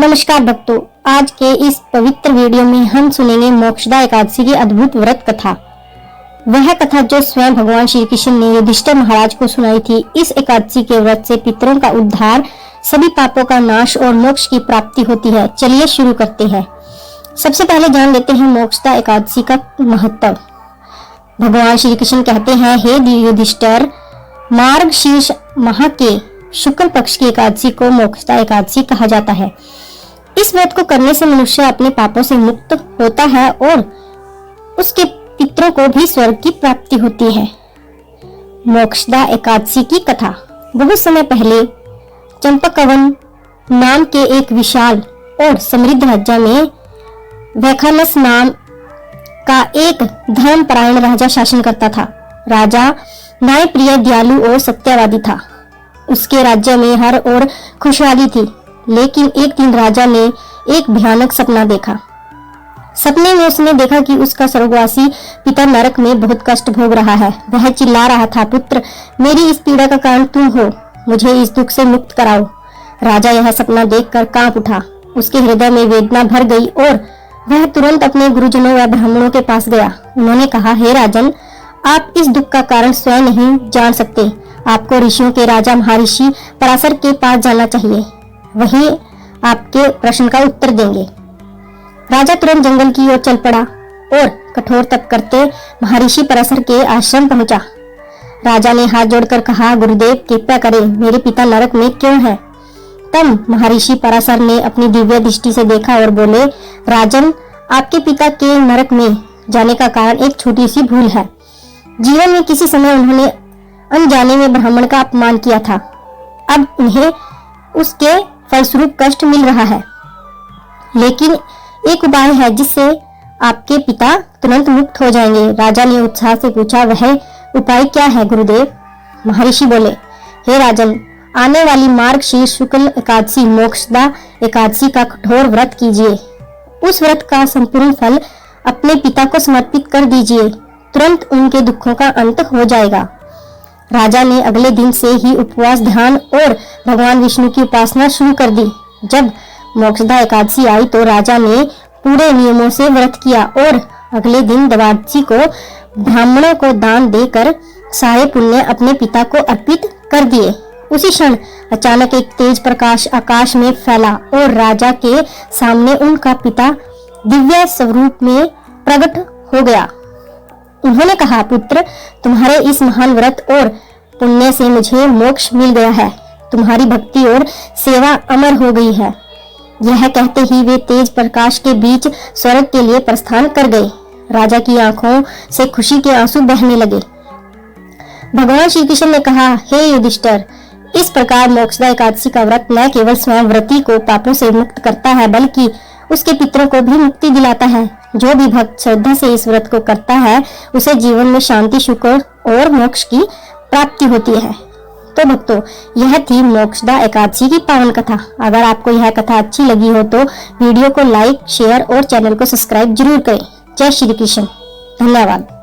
नमस्कार भक्तों, आज के इस पवित्र वीडियो में हम सुनेंगे मोक्षदा एकादशी की अद्भुत व्रत कथा। वह कथा जो स्वयं भगवान श्री कृष्ण ने युधिष्ठिर महाराज को सुनाई थी। इस एकादशी के व्रत से पितरों का उद्धार, सभी पापों का नाश और मोक्ष की प्राप्ति होती है। चलिए शुरू करते हैं। सबसे पहले जान लेते हैं मोक्षदा एकादशी का महत्व। भगवान श्री कृष्ण कहते हैं, हे युधिष्ठिर, मार्गशीर्ष माह के शुक्ल पक्ष की एकादशी को मोक्षदा एकादशी कहा जाता है। इस व्रत को करने से मनुष्य अपने पापों से मुक्त होता है और उसके पितरों को भी स्वर्ग की प्राप्ति होती है। मोक्षदा एकादशी की कथा। बहुत समय पहले चंपकवन नाम के एक विशाल और समृद्ध राज्य में वैखानस नाम का एक धर्मपरायण राजा शासन करता था। राजा न्यायप्रिय, दयालु और सत्यवादी था। उसके राज्य में हर ओर खुशहाली थी। लेकिन एक दिन राजा ने एक भयानक सपना देखा। सपने में उसने देखा कि उसका स्वर्गवासी पिता नरक में बहुत कष्ट भोग रहा है। वह चिल्ला रहा था, पुत्र, मेरी इस पीड़ा का कारण तुम हो, मुझे इस दुख से मुक्त कराओ। राजा यह सपना देखकर कांप उठा। उसके हृदय में वेदना भर गई और वह तुरंत अपने गुरुजनों व ब्राह्मणों के पास गया। उन्होंने कहा, हे राजन, आप इस दुख का कारण स्वयं नहीं जान सकते। आपको ऋषियों के राजा महर्षि पराशर के पास जाना चाहिए। वही आपके प्रश्न का उत्तर देंगे। राजा तुरंत जंगल की ओर चल पड़ा और कठोर तप करते महर्षि पराशर के आश्रम पहुंचा। राजा ने हाथ जोड़कर कहा, गुरुदेव, कृपया करें, मेरे पिता नरक में क्यों हैं? तब महर्षि पराशर ने अपनी दिव्य दृष्टि से देखा और बोले, राजन, आपके पिता के नरक में जाने का कारण एक छोटी सी भूल है। जीवन में किसी समय उन्होंने अनजाने में ब्राह्मण का अपमान किया था। अब उन्हें उसके फलस्वरूप कष्ट मिल रहा है। लेकिन एक उपाय है जिससे आपके पिता तुरंत मुक्त हो जाएंगे। राजा ने उत्साह से पूछा, वह उपाय क्या है गुरुदेव? महर्षि बोले, हे राजन, आने वाली मार्गशीर्ष शुक्ल एकादशी मोक्षदा एकादशी का कठोर व्रत कीजिए। उस व्रत का संपूर्ण फल अपने पिता को समर्पित कर दीजिए। तुरंत उनके दुखों का अंत हो जाएगा। राजा ने अगले दिन से ही उपवास, ध्यान और भगवान विष्णु की उपासना शुरू कर दी। जब मोक्षदा एकादशी आई तो राजा ने पूरे नियमों से व्रत किया और अगले दिन द्वादशी को ब्राह्मणों को दान देकर सारे पुण्य अपने पिता को अर्पित कर दिए। उसी क्षण अचानक एक तेज प्रकाश आकाश में फैला और राजा के सामने उनका पिता दिव्य स्वरूप में प्रकट हो गया। उन्होंने कहा, पुत्र, तुम्हारे इस महान व्रत और पुण्य से मुझे मोक्ष मिल गया है। तुम्हारी भक्ति और सेवा अमर हो गई है। यह कहते ही वे तेज प्रकाश के बीच स्वर्ग के लिए प्रस्थान कर गए। राजा की आंखों से खुशी के आंसू बहने लगे। भगवान श्री कृष्ण ने कहा, हे युधिष्ठिर, इस प्रकार मोक्षदा एकादशी का व्रत न केवल स्वयं व्रती को पापों से मुक्त करता है बल्कि उसके पितरों को भी मुक्ति दिलाता है। जो भी भक्त श्रद्धा से इस व्रत को करता है उसे जीवन में शांति, सुख और मोक्ष की प्राप्ति होती है। तो भक्तों, यह थी मोक्षदा एकादशी की पावन कथा। अगर आपको यह कथा अच्छी लगी हो तो वीडियो को लाइक, शेयर और चैनल को सब्सक्राइब जरूर करें। जय श्री कृष्ण। धन्यवाद।